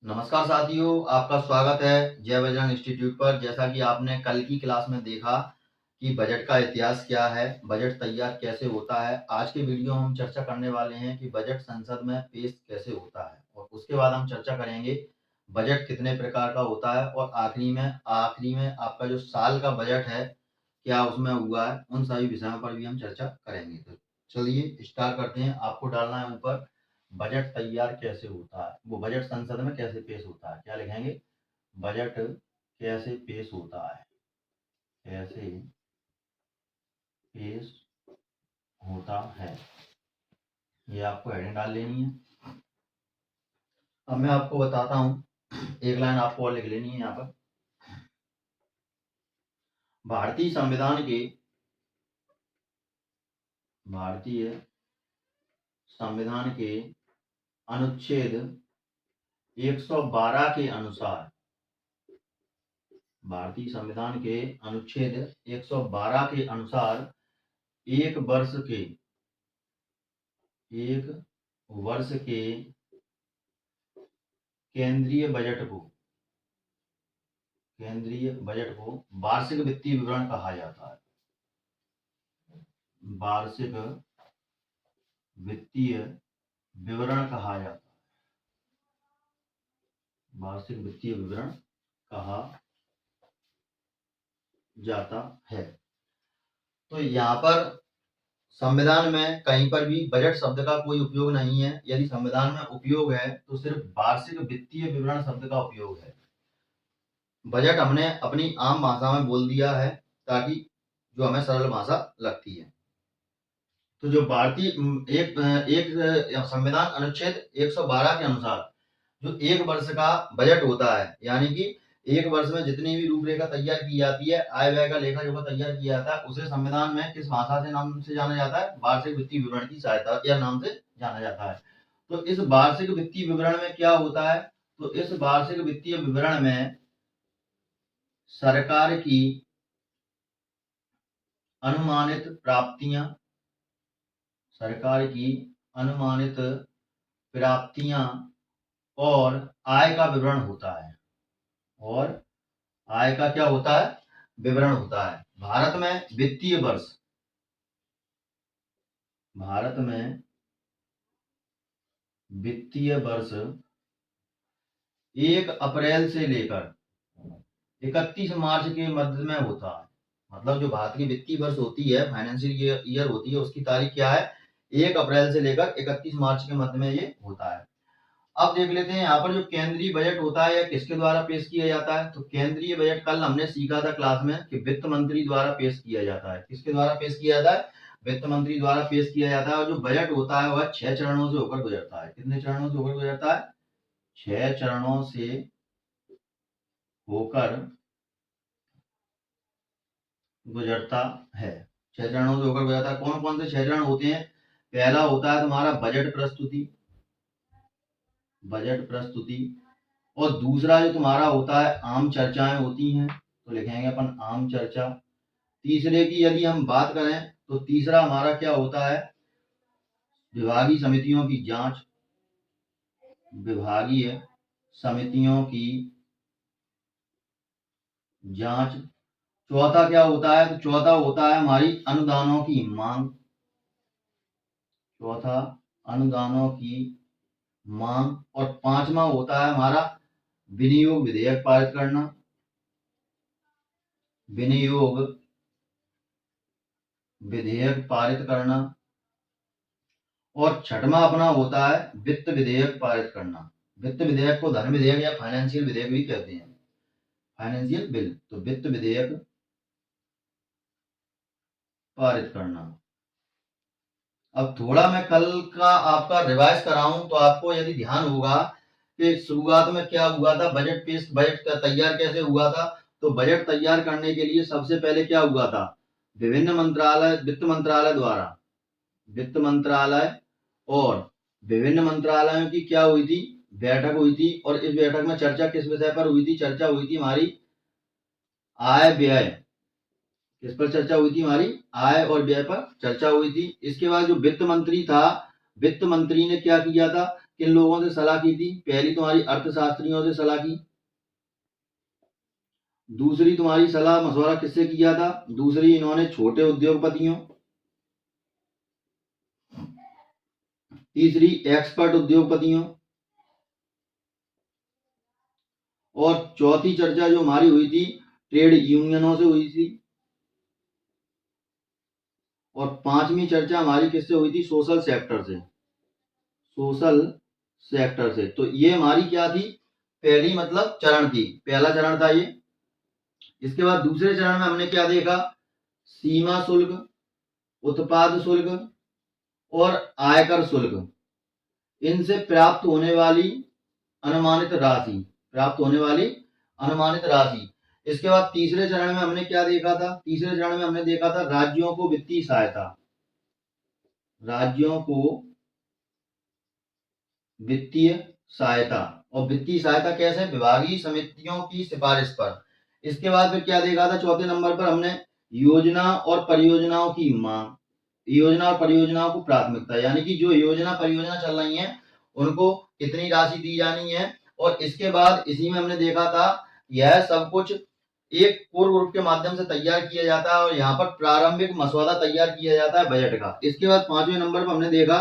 नमस्कार साथियों, आपका स्वागत है जय बजरंग इंस्टीट्यूट पर। जैसा कि आपने कल की क्लास में देखा कि बजट का इतिहास क्या है, बजट तैयार कैसे होता है। आज के वीडियो में हम चर्चा करने वाले हैं कि बजट संसद में पेश कैसे होता है, और उसके बाद हम चर्चा करेंगे बजट कितने प्रकार का होता है, और आखिरी में आपका जो साल का बजट है क्या उसमें हुआ है, उन सभी विषयों पर भी हम चर्चा करेंगे। तो चलिए स्टार्ट करते हैं। आपको डालना है ऊपर बजट तैयार कैसे होता है, वो बजट संसद में कैसे पेश होता है। क्या लिखेंगे? बजट कैसे पेश होता है, कैसे पेश होता है, ये आपको हेडिंग डाल लेनी है। अब मैं आपको बताता हूँ, एक लाइन आपको और लिख लेनी है यहाँ पर। भारतीय संविधान के अनुच्छेद 112 के अनुसार, भारतीय संविधान के अनुच्छेद 112 के अनुसार एक वर्ष के केंद्रीय बजट को वार्षिक वित्तीय विवरण कहा जाता है। वार्षिक वित्तीय विवरण कहा जाता है। वार्षिक वित्तीय विवरण कहा जाता है। तो यहाँ पर संविधान में कहीं पर भी बजट शब्द का कोई उपयोग नहीं है। यदि संविधान में उपयोग है तो सिर्फ वार्षिक वित्तीय विवरण शब्द का उपयोग है। बजट हमने अपनी आम भाषा में बोल दिया है ताकि जो हमें सरल भाषा लगती है। तो जो भारतीय एक संविधान अनुच्छेद 112 के अनुसार जो एक वर्ष का बजट होता है, यानी कि एक वर्ष में जितनी भी रूपरेखा तैयार की जाती है, आय व्यय का लेखा जोखा तैयार किया जाता है, उसे संविधान में किस भाषा से नाम से जाना जाता है? वार्षिक वित्तीय विवरण की सहायता या नाम से जाना जाता है। तो इस वार्षिक वित्तीय विवरण में क्या होता है? तो इस वार्षिक वित्तीय विवरण में सरकार की अनुमानित प्राप्तियां और आय का विवरण होता है। और आय का क्या होता है? विवरण होता है। भारत में वित्तीय वर्ष 1 अप्रैल से लेकर 31 मार्च के मध्य में होता है। मतलब जो भारत की वित्तीय वर्ष होती है, फाइनेंशियल ईयर होती है, उसकी तारीख क्या है? 1 अप्रैल से लेकर 31 मार्च के मध्य में ये होता है। अब देख लेते हैं यहाँ पर जो केंद्रीय बजट होता है, या किसके द्वारा पेश किया जाता है। तो केंद्रीय बजट कल हमने सीखा था क्लास में कि वित्त मंत्री द्वारा पेश किया जाता है। किसके द्वारा पेश किया जाता है? वित्त मंत्री द्वारा पेश किया जाता है। और जो बजट होता है वह 6 चरणों से होकर गुजरता है। कितने चरणों से होकर गुजरता है? 6 चरणों से होकर गुजरता है। 6 चरणों से होकर गुजरता है। कौन कौन से 6 चरण होते हैं? पहला होता है तुम्हारा बजट प्रस्तुति, और दूसरा जो तुम्हारा होता है आम चर्चाएं होती हैं, तो लिखेंगे अपन आम चर्चा। तीसरे की यदि हम बात करें तो तीसरा हमारा क्या होता है? विभागीय समितियों की जांच। चौथा क्या होता है? तो चौथा होता है हमारी अनुदानों की मांग। और पांचवा होता है हमारा विनियोग विधेयक पारित करना। और छठवां अपना होता है वित्त विधेयक पारित करना। वित्त विधेयक को धन विधेयक या फाइनेंशियल विधेयक भी कहते हैं, फाइनेंशियल बिल। तो वित्त विधेयक पारित करना। अब थोड़ा मैं कल का आपका रिवाइज कराऊं तो आपको यदि ध्यान होगा कि शुरुआत में क्या हुआ था, बजट का तैयार कैसे हुआ था। तो बजट तैयार करने के लिए सबसे पहले क्या हुआ था? वित्त मंत्रालय और विभिन्न मंत्रालयों की क्या हुई थी? बैठक हुई थी। और इस बैठक में चर्चा किस विषय पर हुई थी? चर्चा हुई थी हमारी आय व्यय। किस पर चर्चा हुई थी? हमारी आय और व्यय पर चर्चा हुई थी। इसके बाद जो वित्त मंत्री था, वित्त मंत्री ने क्या किया था? किन लोगों से सलाह की थी? पहली तुम्हारी अर्थशास्त्रियों से सलाह की। दूसरी तुम्हारी सलाह मशवरा किससे किया था? दूसरी इन्होंने छोटे उद्योगपतियों। तीसरी एक्सपर्ट उद्योगपतियों। और चौथी चर्चा जो हमारी हुई थी ट्रेड यूनियनों से हुई थी। और पांचवी चर्चा हमारी किससे हुई थी? सोशल सेक्टर से। सोशल सेक्टर से। तो ये हमारी क्या थी? पहली मतलब चरण थी, पहला चरण था ये। इसके बाद दूसरे चरण में हमने क्या देखा? सीमा शुल्क, उत्पाद शुल्क और आयकर शुल्क, इनसे प्राप्त होने वाली अनुमानित राशि, इसके बाद तीसरे चरण में हमने क्या देखा था? तीसरे चरण में हमने देखा था राज्यों को वित्तीय सहायता। और वित्तीय सहायता कैसे? विभागीय समितियों की सिफारिश पर। इसके बाद फिर क्या देखा था? चौथे नंबर पर हमने योजना और परियोजनाओं की मांग, योजना और परियोजनाओं को प्राथमिकता, यानी कि जो योजना परियोजना चल रही है उनको कितनी राशि दी जानी है। और इसके बाद इसी में हमने देखा था यह सब कुछ एक कोर ग्रुप के माध्यम से तैयार किया जाता है और यहाँ पर प्रारंभिक मसौदा तैयार किया जाता है बजट का। इसके बाद पांचवें नंबर पर हमने देखा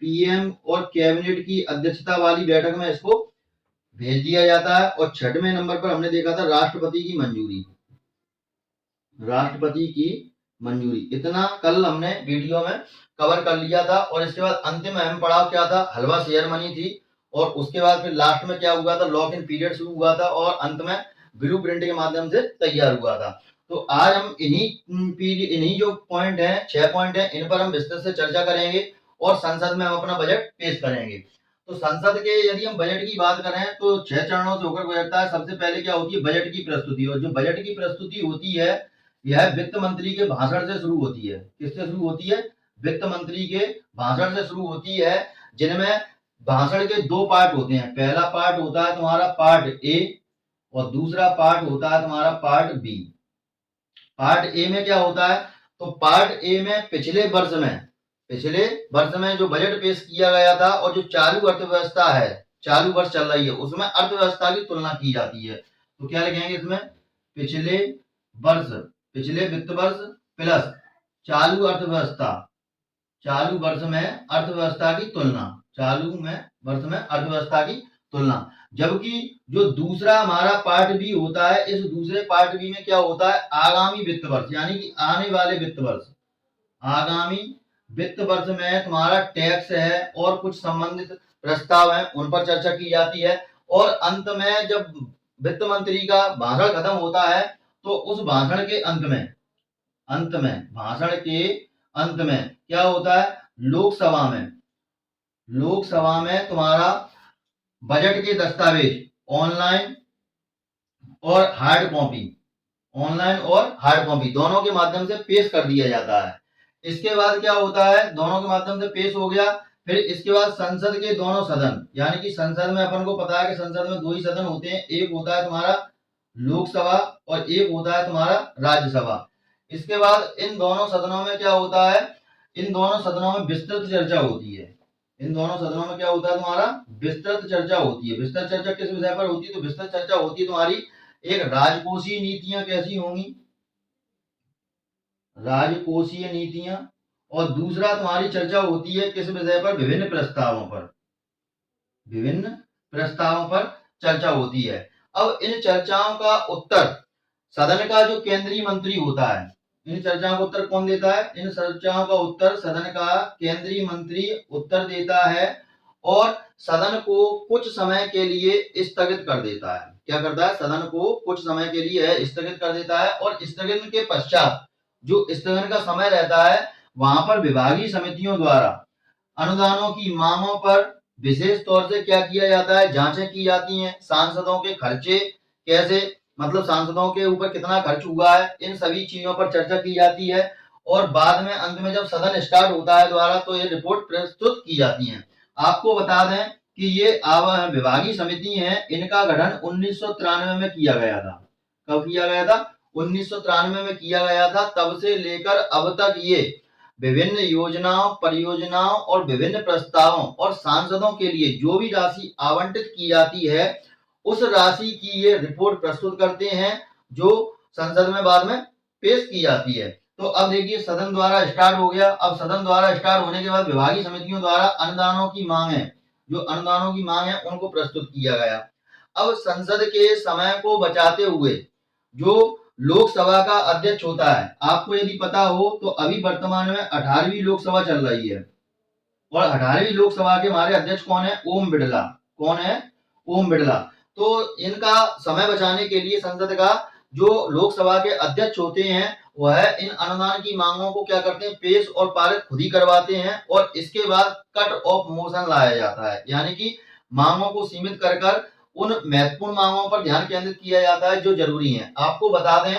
पीएम और कैबिनेट की अध्यक्षता वाली बैठक में इसको भेज दिया जाता है। और छठवें नंबर पर हमने देखा था राष्ट्रपति की मंजूरी। इतना कल हमने वीडियो में कवर कर लिया था। और इसके बाद अंतिम अहम पड़ाव क्या था? हलवा शेयर मनी थी। और उसके बाद फिर लास्ट में क्या हुआ था? लॉक इन पीरियड शुरू हुआ था और अंत में ब्लू प्रिंट के माध्यम से तैयार हुआ था। तो आज हम इन्हीं जो पॉइंट है, 6 पॉइंट है, इन पर हम विस्तृत से चर्चा करेंगे और संसद में हम अपना बजट पेश करेंगे। तो संसद के यदि हम बजट की बात करें तो 6 चरणों से होकर गुजरता है। सबसे पहले क्या होती है? बजट की प्रस्तुति। और जो बजट की प्रस्तुति होती है यह वित्त मंत्री के भाषण से शुरू होती है। किससे शुरू होती है? वित्त मंत्री के भाषण से शुरू होती है, जिनमें भाषण के 2 पार्ट होते हैं। पहला पार्ट होता है तुम्हारा पार्ट ए और दूसरा पार्ट होता है तुम्हारा पार्ट बी। पार्ट ए में क्या होता है? तो पार्ट ए में पिछले वर्ष में जो बजट पेश किया गया था और जो चालू अर्थव्यवस्था है, चालू वर्ष चल रही है, उसमें अर्थव्यवस्था की तुलना की जाती है। तो क्या लिखेंगे इसमें? पिछले वित्त वर्ष प्लस चालू वर्ष में अर्थव्यवस्था की तुलना। जबकि जो दूसरा हमारा पार्ट बी होता है, इस दूसरे पार्ट बी में क्या होता है? आगामी वित्त वर्ष, यानी कि आने वाले आगामी वित्त वर्ष में तुम्हारा टैक्स है और कुछ संबंधित प्रस्ताव है, उन पर चर्चा की जाती है। और अंत में जब वित्त मंत्री का भाषण खत्म होता है तो उस भाषण के अंत में क्या होता है? लोकसभा में तुम्हारा बजट के दस्तावेज ऑनलाइन और हार्ड कॉपी दोनों के माध्यम से पेश कर दिया जाता है। इसके बाद क्या होता है? दोनों के माध्यम से पेश हो गया। फिर इसके बाद संसद के दोनों सदन, यानी कि संसद में अपन को पता है कि संसद में 2 ही सदन होते हैं, एक होता है तुम्हारा लोकसभा और एक होता है तुम्हारा राज्यसभा। इसके बाद इन दोनों सदनों में क्या होता है? इन दोनों सदनों में विस्तृत चर्चा होती है। तुम्हारा विस्तृत चर्चा होती है। विस्तृत चर्चा किस विषय पर होती है? तो विस्तृत चर्चा होती है तुम्हारी एक राजकोषीय नीतियां कैसी होंगी, और दूसरा तुम्हारी चर्चा होती है किस विषय पर? विभिन्न प्रस्तावों पर चर्चा होती है। अब इन चर्चाओं का उत्तर सदन का जो केंद्रीय मंत्री होता है, इन चर्चाओं का उत्तर कौन देता है? इन चर्चाओं का उत्तर सदन का केंद्रीय मंत्री उत्तर देता है और सदन को कुछ समय के लिए स्थगित कर देता है। क्या करता है? सदन को कुछ समय के लिए स्थगित कर देता है। और स्थगन के पश्चात जो स्थगन का समय रहता है वहां पर विभागीय समितियों द्वारा अनुदानों की मांगों पर विशेष तौर से क्या किया जाता है? जांचें की जाती हैं। सांसदों के खर्चे कैसे, मतलब सांसदों के ऊपर कितना खर्च हुआ है, इन सभी चीजों पर चर्चा की जाती है। और बाद में अंत में जब सदन स्टार्ट होता है दोबारा तो ये रिपोर्ट प्रस्तुत की जाती है। आपको बता दें कि ये विभागीय समिति है, इनका गठन 1993 में किया गया था। कब किया गया था? 1993 में किया गया था। तब से लेकर अब तक ये विभिन्न योजनाओं, परियोजनाओं और विभिन्न प्रस्तावों और सांसदों के लिए जो भी राशि आवंटित की जाती है, उस राशि की ये रिपोर्ट प्रस्तुत करते हैं, जो संसद में बाद में पेश की जाती है। तो अब देखिए सदन द्वारा स्टार्ट हो गया। अब सदन द्वारा स्टार्ट होने के बाद विभागीय समितियों द्वारा अनुदानों की मांग है, जो अनुदानों की मांग है उनको प्रस्तुत किया गया। अब संसद के समय को बचाते हुए जो लोकसभा का अध्यक्ष होता है, आपको यदि पता हो तो अभी वर्तमान में 18वीं लोकसभा चल रही है और 18वीं लोकसभा के हमारे अध्यक्ष कौन है? ओम बिड़ला। कौन है? ओम बिड़ला। तो इनका समय बचाने के लिए संसद का जो लोकसभा के अध्यक्ष होते हैं वह इन अनुदान की मांगों को क्या करते हैं? पेश और पारित खुद ही करवाते हैं और इसके बाद कट ऑफ मोशन लाया जाता है, यानी कि मांगों को सीमित कर उन महत्वपूर्ण मांगों पर ध्यान केंद्रित किया जाता है जो जरूरी है। आपको बता दें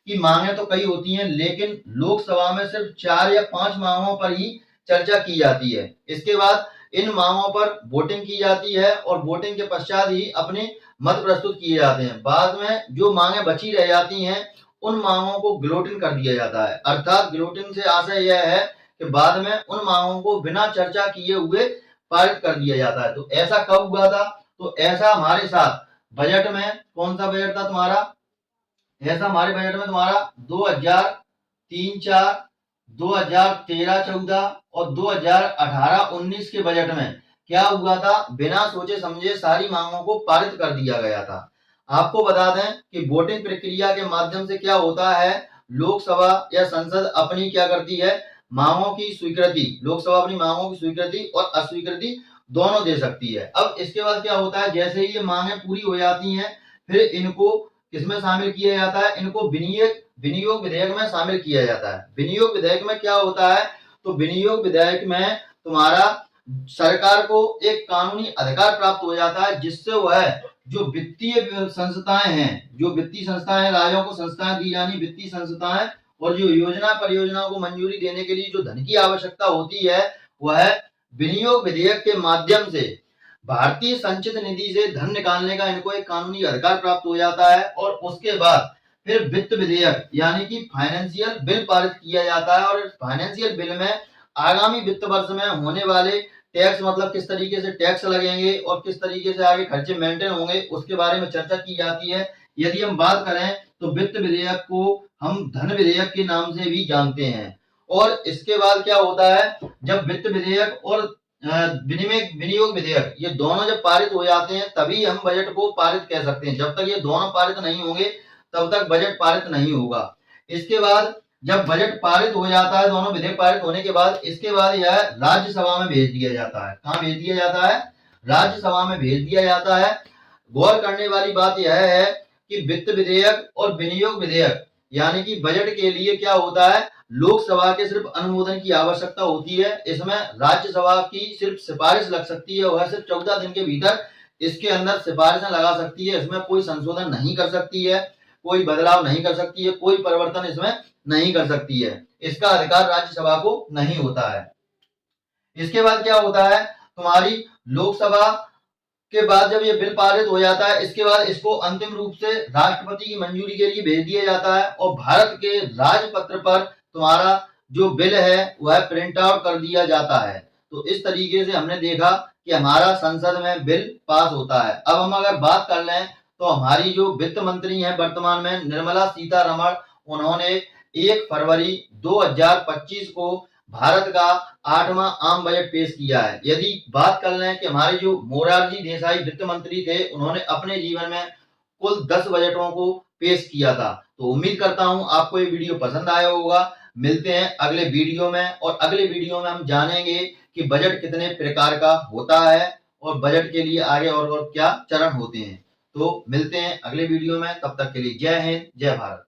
कि मांगे तो कई होती हैं, लेकिन लोकसभा में सिर्फ 4 या 5 मांगों पर ही चर्चा की जाती है। इसके बाद इन मांगों पर वोटिंग की जाती है और वोटिंग के पश्चात ही अपने मत प्रस्तुत किए जाते हैं। बाद में जो मांगे बची रह जाती हैं उन मांगों को गिलोटिन कर दिया जाता है। अर्थात गिलोटिन से आशय यह है कि बाद में उन मांगों को बिना चर्चा किए हुए पारित कर दिया जाता है। तो ऐसा कब हुआ था? तो ऐसा हमारे साथ बजट में, कौन सा बजट था तुम्हारा? ऐसा हमारे बजट में तुम्हारा 2003-4, 2013-14 और 2018-19 के बजट में क्या हुआ था? बिना सोचे समझे सारी मांगों को पारित कर दिया गया था। आपको बता दें कि वोटिंग प्रक्रिया के माध्यम से क्या होता है, लोकसभा या संसद अपनी क्या करती है? मांगों की स्वीकृति, लोकसभा अपनी मांगों की स्वीकृति और अस्वीकृति दोनों दे सकती है। अब इसके बाद क्या होता है? जैसे ही ये मांगे पूरी हो जाती हैं, फिर इनको किसमें शामिल किया जाता है? इनको विनियोग विधेयक में शामिल किया जाता है। विनियोग विधेयक में क्या होता है? तो विनियोग विधेयक में तुम्हारा सरकार को एक कानूनी अधिकार प्राप्त हो जाता है, जिससे वह जो वित्तीय संस्थाएं हैं, जो वित्तीय संस्थाएं, राज्यों को संस्थाएं दी जानी वित्तीय संस्थाएं और जो योजना परियोजनाओं को मंजूरी देने के लिए जो धन की आवश्यकता होती है, वह विनियोग विधेयक के माध्यम से भारतीय संचित निधि से धन निकालने का इनको एक कानूनी अधिकार प्राप्त हो जाता है। और उसके बाद फिर वित्त विधेयक यानी कि फाइनेंशियल बिल पारित किया जाता है और फाइनेंशियल बिल में आगामी वित्त वर्ष में होने वाले टैक्स, मतलब किस तरीके से टैक्स लगेंगे और किस तरीके से आगे खर्चे मेंटेन होंगे, उसके बारे में चर्चा की जाती है। यदि हम बात करें तो वित्त विधेयक को हम धन विधेयक के नाम से भी जानते हैं। और इसके बाद क्या होता है? जब वित्त विधेयक और विनियोग विधेयक ये दोनों जब पारित हो जाते हैं तभी हम बजट को पारित कह सकते हैं। जब तक ये दोनों पारित नहीं होंगे तब तक बजट पारित नहीं होगा। इसके बाद जब बजट पारित हो जाता है, दोनों विधेयक पारित होने के बाद, इसके बाद यह राज्यसभा में भेज दिया जाता है। कहाँ भेज दिया जाता है? राज्यसभा में भेज दिया जाता है। गौर करने वाली बात यह है कि वित्त विधेयक और विनियोग विधेयक यानी कि बजट के लिए क्या होता है? लोकसभा के सिर्फ अनुमोदन की आवश्यकता होती है। इसमें राज्यसभा की सिर्फ सिफारिश लग सकती है, वह सिर्फ 14 दिन के भीतर इसके अंदर सिफारिशें लगा सकती है। इसमें कोई संशोधन नहीं कर सकती है, कोई बदलाव नहीं कर सकती है, कोई परिवर्तन इसमें नहीं कर सकती है। इसका अधिकार राज्यसभा को नहीं होता है। इसके बाद क्या होता है? तुम्हारी लोकसभा के बाद जब ये बिल पारित हो जाता है, इसके बाद इसको अंतिम रूप से राष्ट्रपति की मंजूरी के लिए भेज दिया जाता है और भारत के राजपत्र पर तुम्हारा जो बिल है वह प्रिंट आउट कर दिया जाता है। तो इस तरीके से हमने देखा कि हमारा संसद में बिल पास होता है। अब हम अगर बात कर लें तो हमारी जो वित्त मंत्री हैं वर्तमान में, निर्मला सीतारमण, उन्होंने 1 फरवरी 2025 को भारत का 8वां आम बजट पेश किया है। यदि बात कर लें कि हमारे जो मोरारजी देसाई वित्त मंत्री थे, उन्होंने अपने जीवन में कुल 10 बजटों को पेश किया था। तो उम्मीद करता हूं आपको ये वीडियो पसंद आया होगा। मिलते हैं अगले वीडियो में और अगले वीडियो में हम जानेंगे कि बजट कितने प्रकार का होता है और बजट के लिए आगे और क्या चरण होते हैं। तो मिलते हैं अगले वीडियो में, तब तक के लिए जय हिंद, जय भारत।